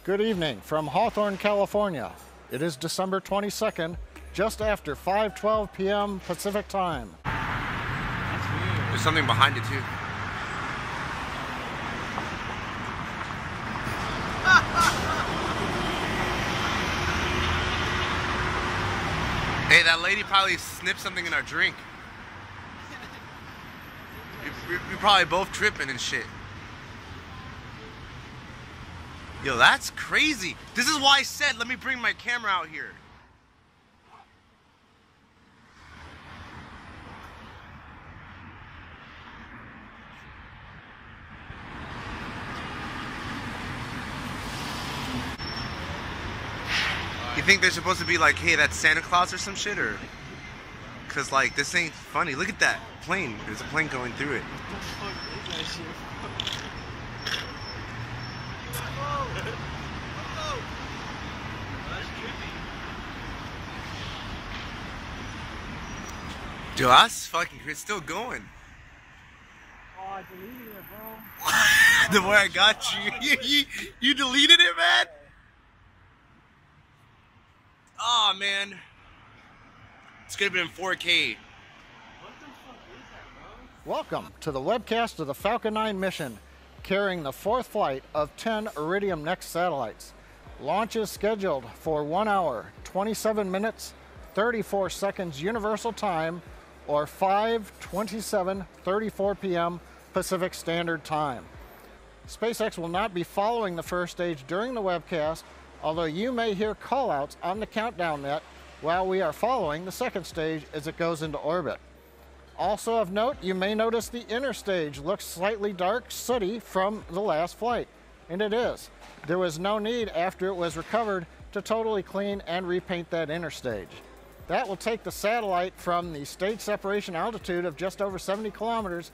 Good evening from Hawthorne, California. It is December 22nd, just after 5:12 p.m. Pacific time. That's weird. There's something behind it too. Hey, that lady probably snipped something in our drink. You're probably both tripping and shit. Yo, that's crazy. This is why I said, let me bring my camera out here. You think they're supposed to be like, hey, that's Santa Claus or some shit, or? Cause like, this ain't funny. Look at that plane. There's a plane going through it. What the fuck is that shit? Dude, that's fucking, it's still going. Oh, I deleted it, bro. The way I got you. You deleted it, man? Oh, man. It's gonna be in 4K. What the fuck is that, bro? Welcome to the webcast of the Falcon 9 mission, carrying the fourth flight of 10 Iridium Next satellites. Launch is scheduled for 1 hour, 27 minutes, 34 seconds Universal Time, or 5:27:34 p.m. Pacific Standard Time. SpaceX will not be following the first stage during the webcast, although you may hear callouts on the countdown net while we are following the second stage as it goes into orbit. Also of note, you may notice the inner stage looks slightly dark, sooty from the last flight, and it is. There was no need after it was recovered to totally clean and repaint that inner stage. That will take the satellite from the stage separation altitude of just over 70 kilometers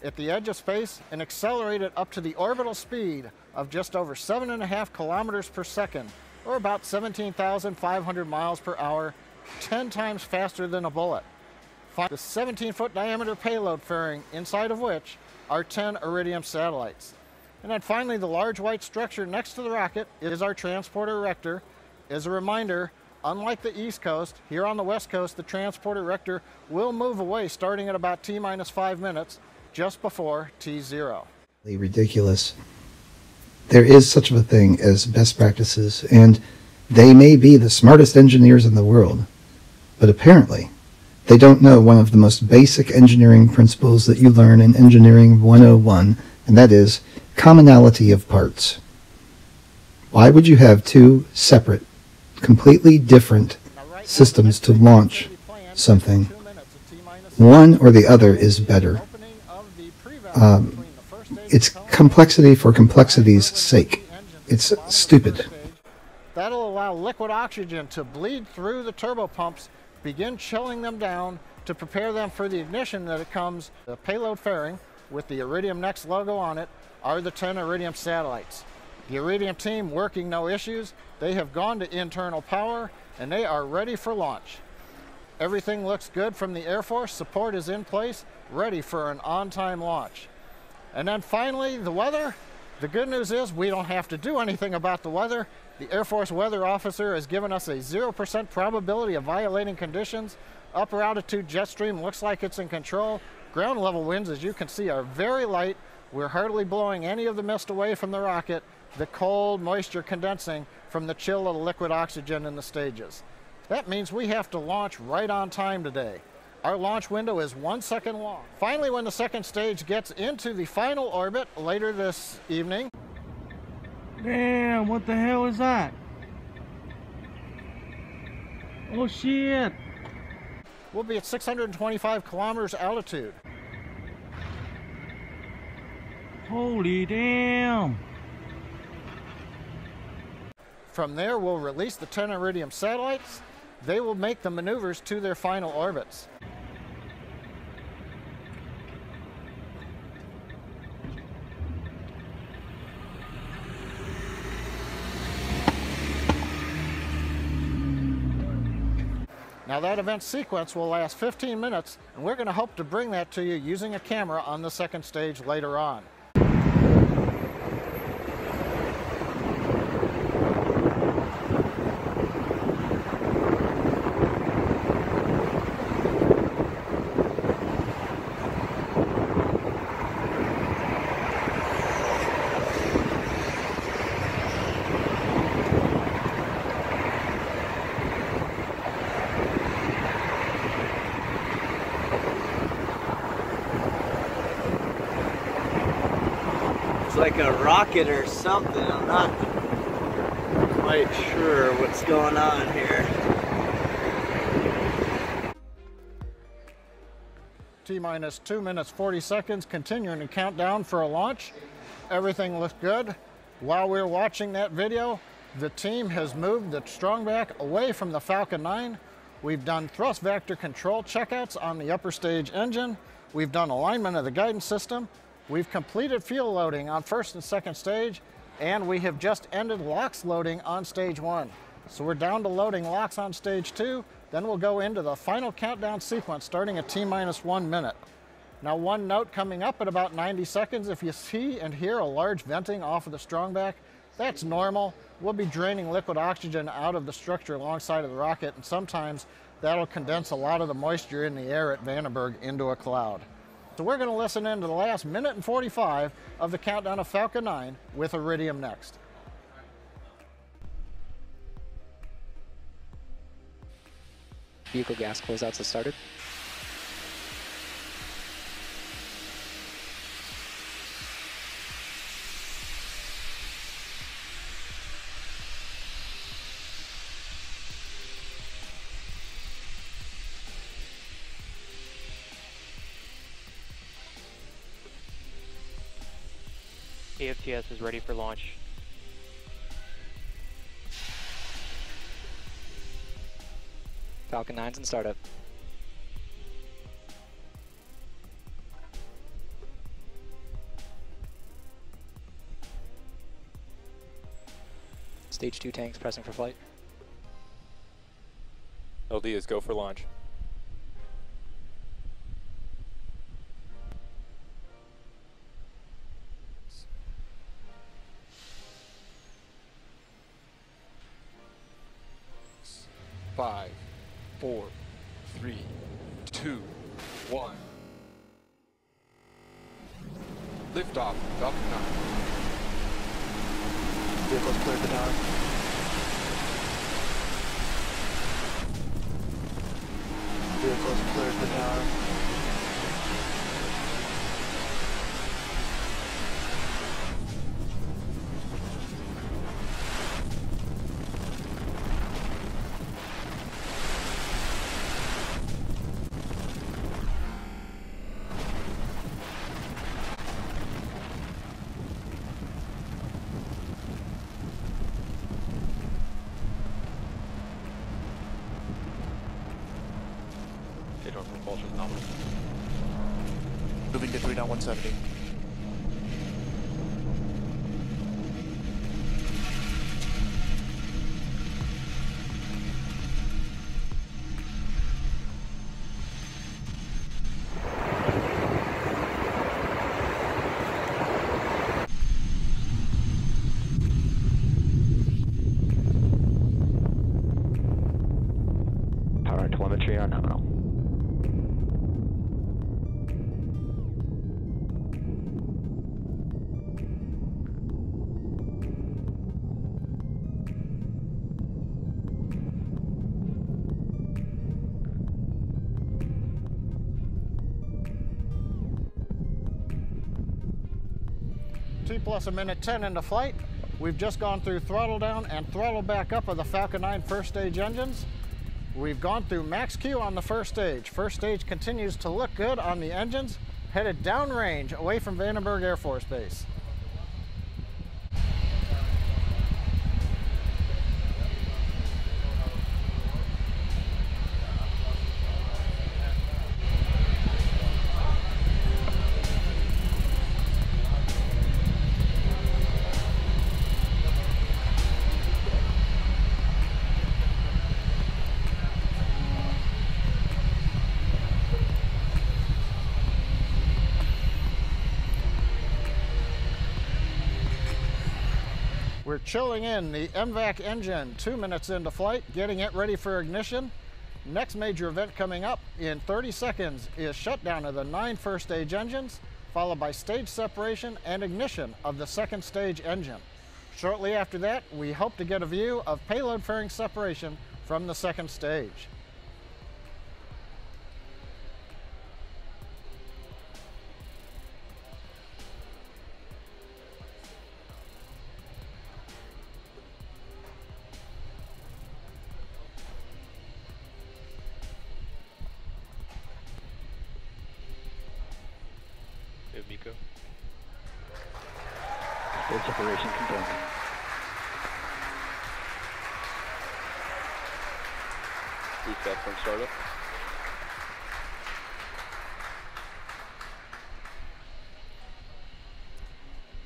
at the edge of space and accelerate it up to the orbital speed of just over 7.5 kilometers per second, or about 17,500 miles per hour, 10 times faster than a bullet. Find the 17-foot diameter payload fairing, inside of which are 10 Iridium satellites. And then finally, the large white structure next to the rocket is our transporter erector. As a reminder, unlike the East Coast, here on the West Coast, the transporter erector will move away starting at about T-minus 5 minutes, just before T0. Ridiculous. There is such a thing as best practices, and they may be the smartest engineers in the world, but apparently they don't know one of the most basic engineering principles that you learn in Engineering 101, and that is commonality of parts. Why would you have two separate, completely different systems to launch something? One or the other is better. It's complexity for complexity's sake. It's stupid. That'll allow liquid oxygen to bleed through the turbopumps, begin chilling them down to prepare them for the ignition that it comes. The payload fairing with the Iridium Next logo on it are the 10 Iridium satellites. The Iridium team working no issues. They have gone to internal power and they are ready for launch. Everything looks good from the Air Force. Support is in place, ready for an on-time launch. And then finally, the weather. The good news is we don't have to do anything about the weather. The Air Force weather officer has given us a 0% probability of violating conditions. Upper altitude jet stream looks like it's in control. Ground level winds, as you can see, are very light. We're hardly blowing any of the mist away from the rocket, the cold moisture condensing from the chill of the liquid oxygen in the stages. That means we have to launch right on time today. Our launch window is 1 second long. Finally, when the second stage gets into the final orbit later this evening. Damn, what the hell is that? Oh shit! We'll be at 625 kilometers altitude. Holy damn! From there, we'll release the 10 Iridium satellites. They will make the maneuvers to their final orbits. Now that event sequence will last 15 minutes, and we're going to hope to bring that to you using a camera on the second stage later on. like a rocket or something. I'm not quite sure what's going on here. T-minus 2 minutes 40 seconds, continuing to count down for a launch. Everything looks good. While we're watching that video, the team has moved the strongback away from the Falcon 9. We've done thrust vector control checkouts on the upper stage engine. We've done alignment of the guidance system. We've completed fuel loading on first and second stage, and we have just ended LOX loading on stage 1. So we're down to loading LOX on stage 2, then we'll go into the final countdown sequence starting at T-minus 1 minute. Now, one note, coming up at about 90 seconds, if you see and hear a large venting off of the strongback, that's normal. We'll be draining liquid oxygen out of the structure alongside of the rocket, and sometimes that'll condense a lot of the moisture in the air at Vandenberg into a cloud. So we're going to listen into the last minute and 45 of the countdown of Falcon 9 with Iridium next. Vehicle gas closeouts have started. AFTS is ready for launch. Falcon 9's in startup. Stage 2 tanks pressing for flight. LD is go for launch. Five, 4, 3, 2, 1. Lift off, Falcon 9. Vehicles cleared the tower. Vehicles cleared the tower. Takeoff propulsion nominal. Moving to 3.170. Power and telemetry are nominal. T plus a minute 10 into flight. We've just gone through throttle down and throttle back up of the Falcon 9 first stage engines. We've gone through max Q on the first stage. First stage continues to look good on the engines, headed downrange away from Vandenberg Air Force Base. We're chilling in the MVAC engine 2 minutes into flight, getting it ready for ignition. Next major event coming up in 30 seconds is shutdown of the 9 first stage engines, followed by stage separation and ignition of the second stage engine. Shortly after that, we hope to get a view of payload fairing separation from the second stage. MECO. Stage separation confirmed. Boost up from startup.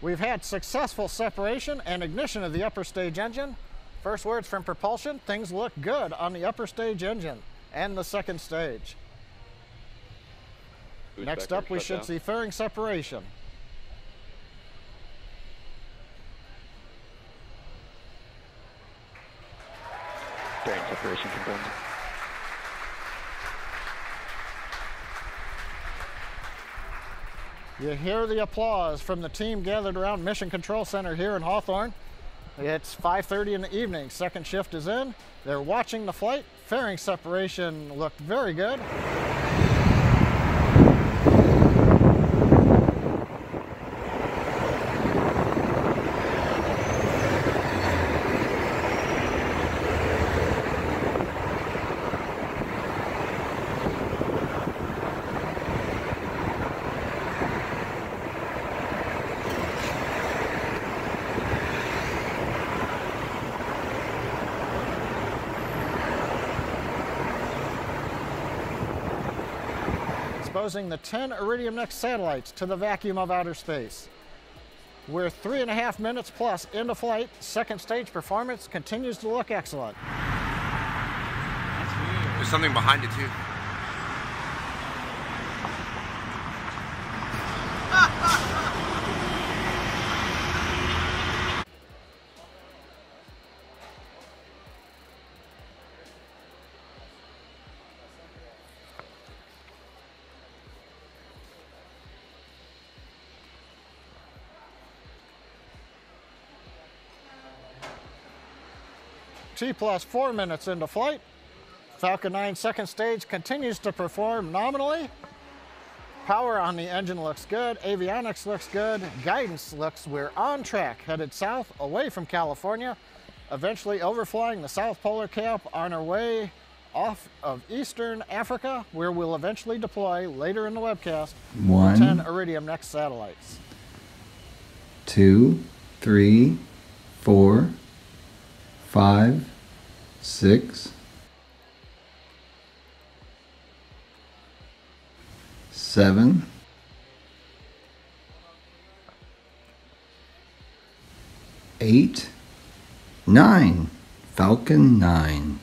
We've had successful separation and ignition of the upper stage engine. First words from propulsion, things look good on the upper stage engine and the second stage. Boost Next vector up, we shut should down. see fairing separation. Fairing separation confirmed. You hear the applause from the team gathered around Mission Control Center here in Hawthorne. It's 5:30 in the evening. Second shift is in. They're watching the flight. Fairing separation looked very good. Exposing the 10 Iridium Next satellites to the vacuum of outer space. We're 3.5 minutes plus into flight. Second stage performance continues to look excellent. There's something behind it too. T plus 4 minutes into flight. Falcon 9 second stage continues to perform nominally. Power on the engine looks good. Avionics looks good. Guidance looks we're on track, headed south away from California, eventually overflying the South Polar Cap on our way off of Eastern Africa, where we'll eventually deploy later in the webcast 10 Iridium Next satellites. 2, 3, 4, 5, 6, 7, 8, 9. Falcon 9.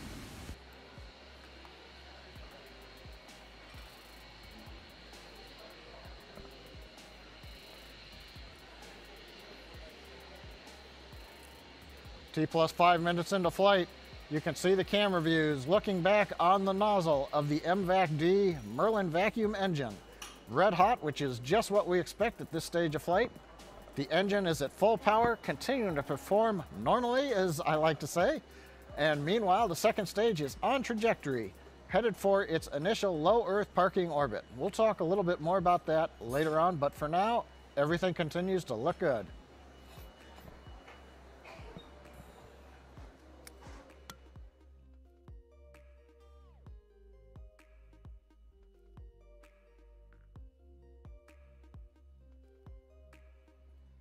T plus 5 minutes into flight, you can see the camera views looking back on the nozzle of the MVAC-D Merlin vacuum engine. Red hot, which is just what we expect at this stage of flight. The engine is at full power, continuing to perform normally, as I like to say. And meanwhile, the second stage is on trajectory, headed for its initial low Earth parking orbit. We'll talk a little bit more about that later on, but for now, everything continues to look good.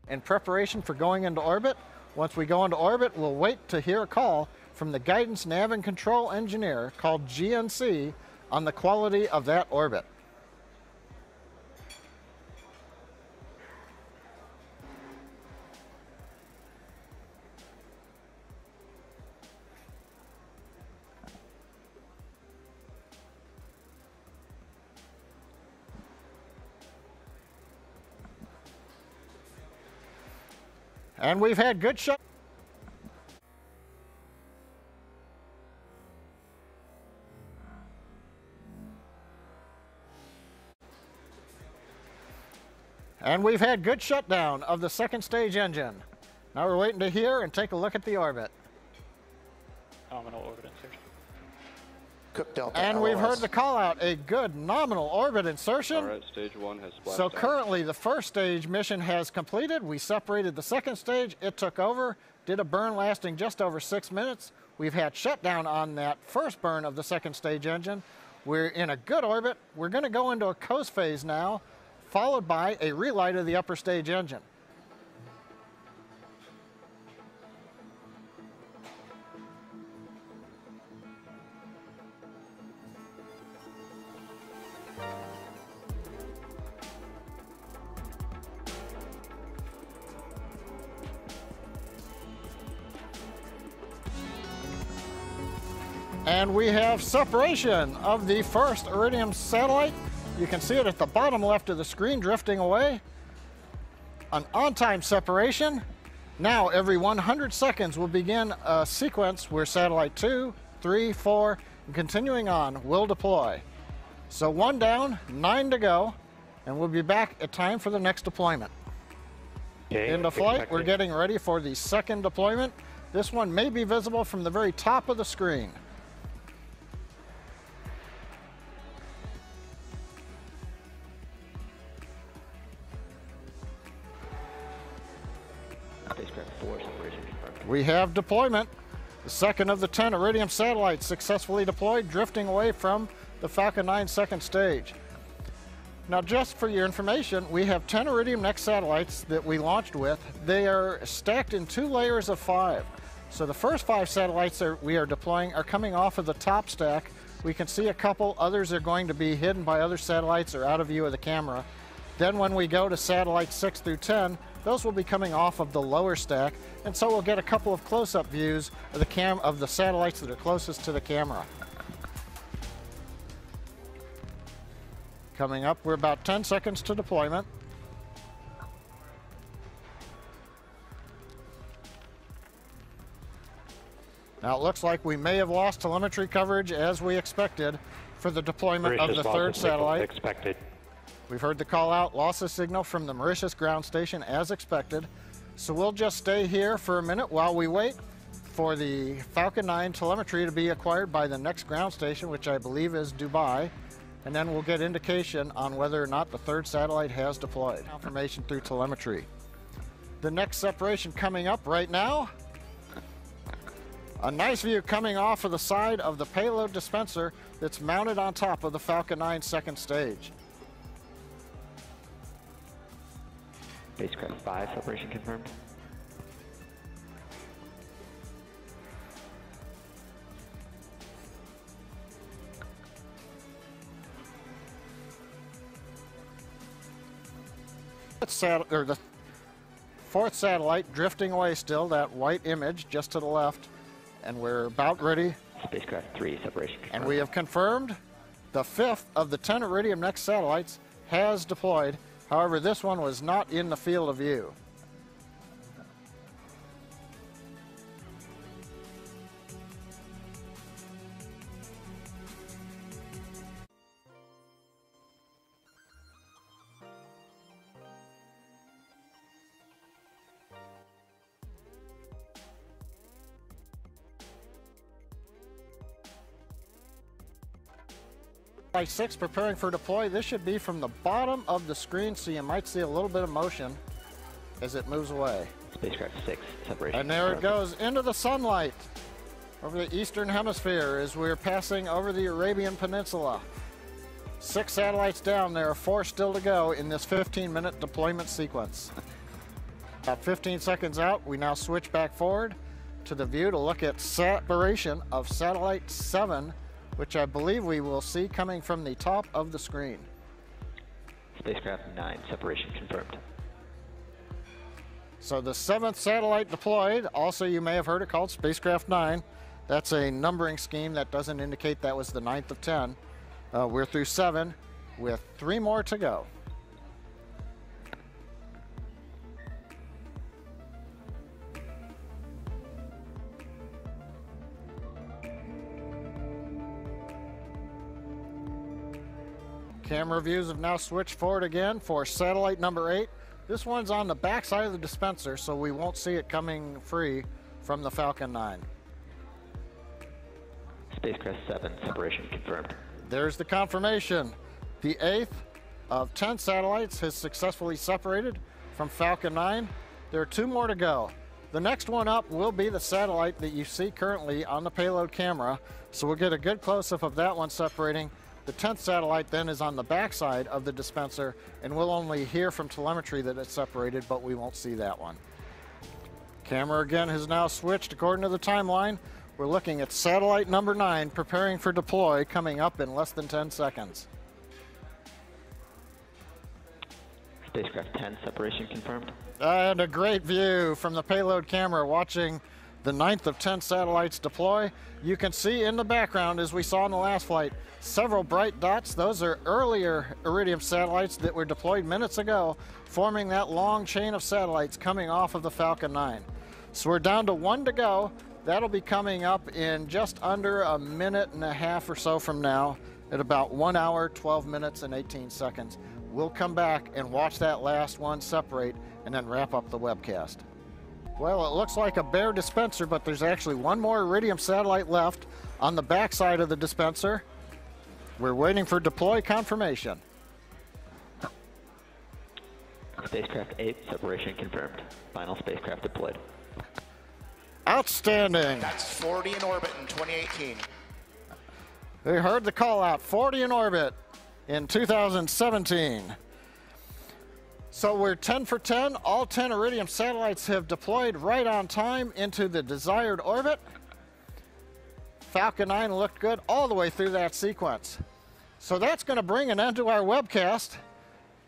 In preparation for going into orbit. Once we go into orbit, we'll wait to hear a call from the Guidance Nav and Control Engineer, called GNC, on the quality of that orbit. And we've had good shot. And we've had good shutdown of the second stage engine. Now we're waiting to hear and take a look at the orbit. Nominal orbit insertion. Cook Delta And we've LOS. heard the call out, a good nominal orbit insertion. Alright, stage 1 has splashed So out. currently the first stage mission has completed. We separated the second stage, it took over, did a burn lasting just over 6 minutes. We've had shutdown on that first burn of the second stage engine. We're in a good orbit. We're gonna go into a coast phase now, followed by a relight of the upper stage engine. And we have separation of the first Iridium satellite. You can see it at the bottom left of the screen drifting away. An on-time separation. Now every 100 seconds will begin a sequence where satellite 2, 3, 4, and continuing on will deploy. So 1 down, 9 to go, and we'll be back at time for the next deployment. Okay, Into flight, we're getting ready for the second deployment. This one may be visible from the very top of the screen. Spacecraft 4 separation confirmed. We have deployment. The second of the 10 Iridium satellites successfully deployed, drifting away from the Falcon 9 second stage. Now, just for your information, we have 10 Iridium Next satellites that we launched with. They are stacked in 2 layers of 5. So the first 5 satellites that we are deploying are coming off of the top stack. We can see a couple, others are going to be hidden by other satellites or out of view of the camera. Then when we go to satellites 6 through 10, those will be coming off of the lower stack, and so we'll get a couple of close-up views of the satellites that are closest to the camera. Coming up, we're about 10 seconds to deployment. Now it looks like we may have lost telemetry coverage as we expected for the deployment of the third satellite. Expected. We've heard the call out, lost a signal from the Mauritius ground station as expected. So we'll just stay here for a minute while we wait for the Falcon 9 telemetry to be acquired by the next ground station, which I believe is Dubai. And then we'll get indication on whether or not the third satellite has deployed. Confirmation through telemetry. The next separation coming up right now. A nice view coming off of the side of the payload dispenser that's mounted on top of the Falcon 9 second stage. Spacecraft 5 separation confirmed. The fourth satellite drifting away still, that white image just to the left, and we're about ready. Spacecraft 3 separation confirmed. And we have confirmed the 5th of the 10 Iridium Next satellites has deployed. However, this one was not in the field of view. Satellite 6 preparing for deploy. This should be from the bottom of the screen, so you might see a little bit of motion as it moves away. Spacecraft 6 separation. And there it goes into the sunlight over the eastern hemisphere as we're passing over the Arabian Peninsula. 6 satellites down, there are 4 still to go in this 15-minute deployment sequence. About 15 seconds out, we now switch back forward to the view to look at separation of satellite 7, which I believe we will see coming from the top of the screen. Spacecraft 9 separation confirmed. So the 7th satellite deployed, also you may have heard it called Spacecraft 9. That's a numbering scheme that doesn't indicate that was the 9th of 10. We're through 7 with 3 more to go. Camera views have now switched forward again for satellite number 8. This one's on the back side of the dispenser, so we won't see it coming free from the Falcon 9. Spacecraft 7 separation confirmed. There's the confirmation. The 8th of 10 satellites has successfully separated from Falcon 9. There are 2 more to go. The next one up will be the satellite that you see currently on the payload camera, so we'll get a good close-up of that one separating. The 10th satellite then is on the backside of the dispenser, and we'll only hear from telemetry that it's separated, but we won't see that one. Camera again has now switched according to the timeline. We're looking at satellite number 9 preparing for deploy, coming up in less than 10 seconds. Spacecraft 10, separation confirmed. And a great view from the payload camera watching the 9th of 10 satellites deploy. You can see in the background, as we saw in the last flight, several bright dots. Those are earlier Iridium satellites that were deployed minutes ago, forming that long chain of satellites coming off of the Falcon 9. So we're down to 1 to go. That'll be coming up in just under a minute and a half or so from now, at about 1 hour, 12 minutes, and 18 seconds. We'll come back and watch that last one separate and then wrap up the webcast. Well, it looks like a bare dispenser, but there's actually one more Iridium satellite left on the backside of the dispenser. We're waiting for deploy confirmation. Spacecraft 8, separation confirmed. Final spacecraft deployed. Outstanding. That's 40 in orbit in 2018. We heard the call out, 40 in orbit in 2017. So we're 10 for 10. All 10 Iridium satellites have deployed right on time into the desired orbit. Falcon 9 looked good all the way through that sequence. So that's going to bring an end to our webcast.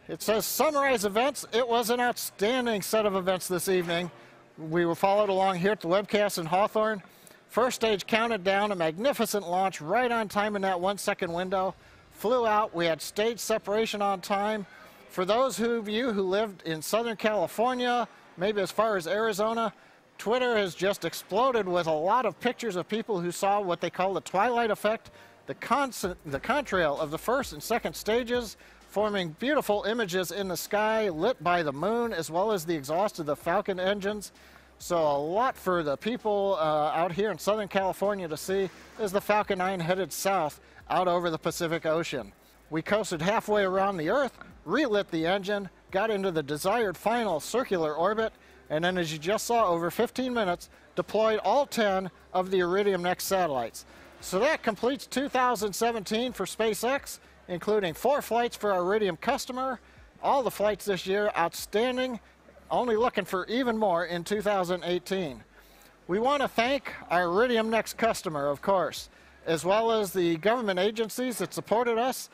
It says summarize events. It was an outstanding set of events this evening. We were followed along here at the webcast in Hawthorne. First stage counted down, a magnificent launch right on time in that 1 second window. Flew out, we had stage separation on time. For those of you who lived in Southern California, maybe as far as Arizona, Twitter has just exploded with a lot of pictures of people who saw what they call the twilight effect, the contrail of the first and second stages, forming beautiful images in the sky lit by the moon as well as the exhaust of the Falcon engines. So a lot for the people out here in Southern California to see as the Falcon 9 headed south out over the Pacific Ocean. We coasted halfway around the Earth, relit the engine, got into the desired final circular orbit, and then, as you just saw, over 15 minutes, deployed all 10 of the Iridium Next satellites. So that completes 2017 for SpaceX, including 4 flights for our Iridium customer. All the flights this year, outstanding, only looking for even more in 2018. We want to thank our Iridium Next customer, of course, as well as the government agencies that supported us,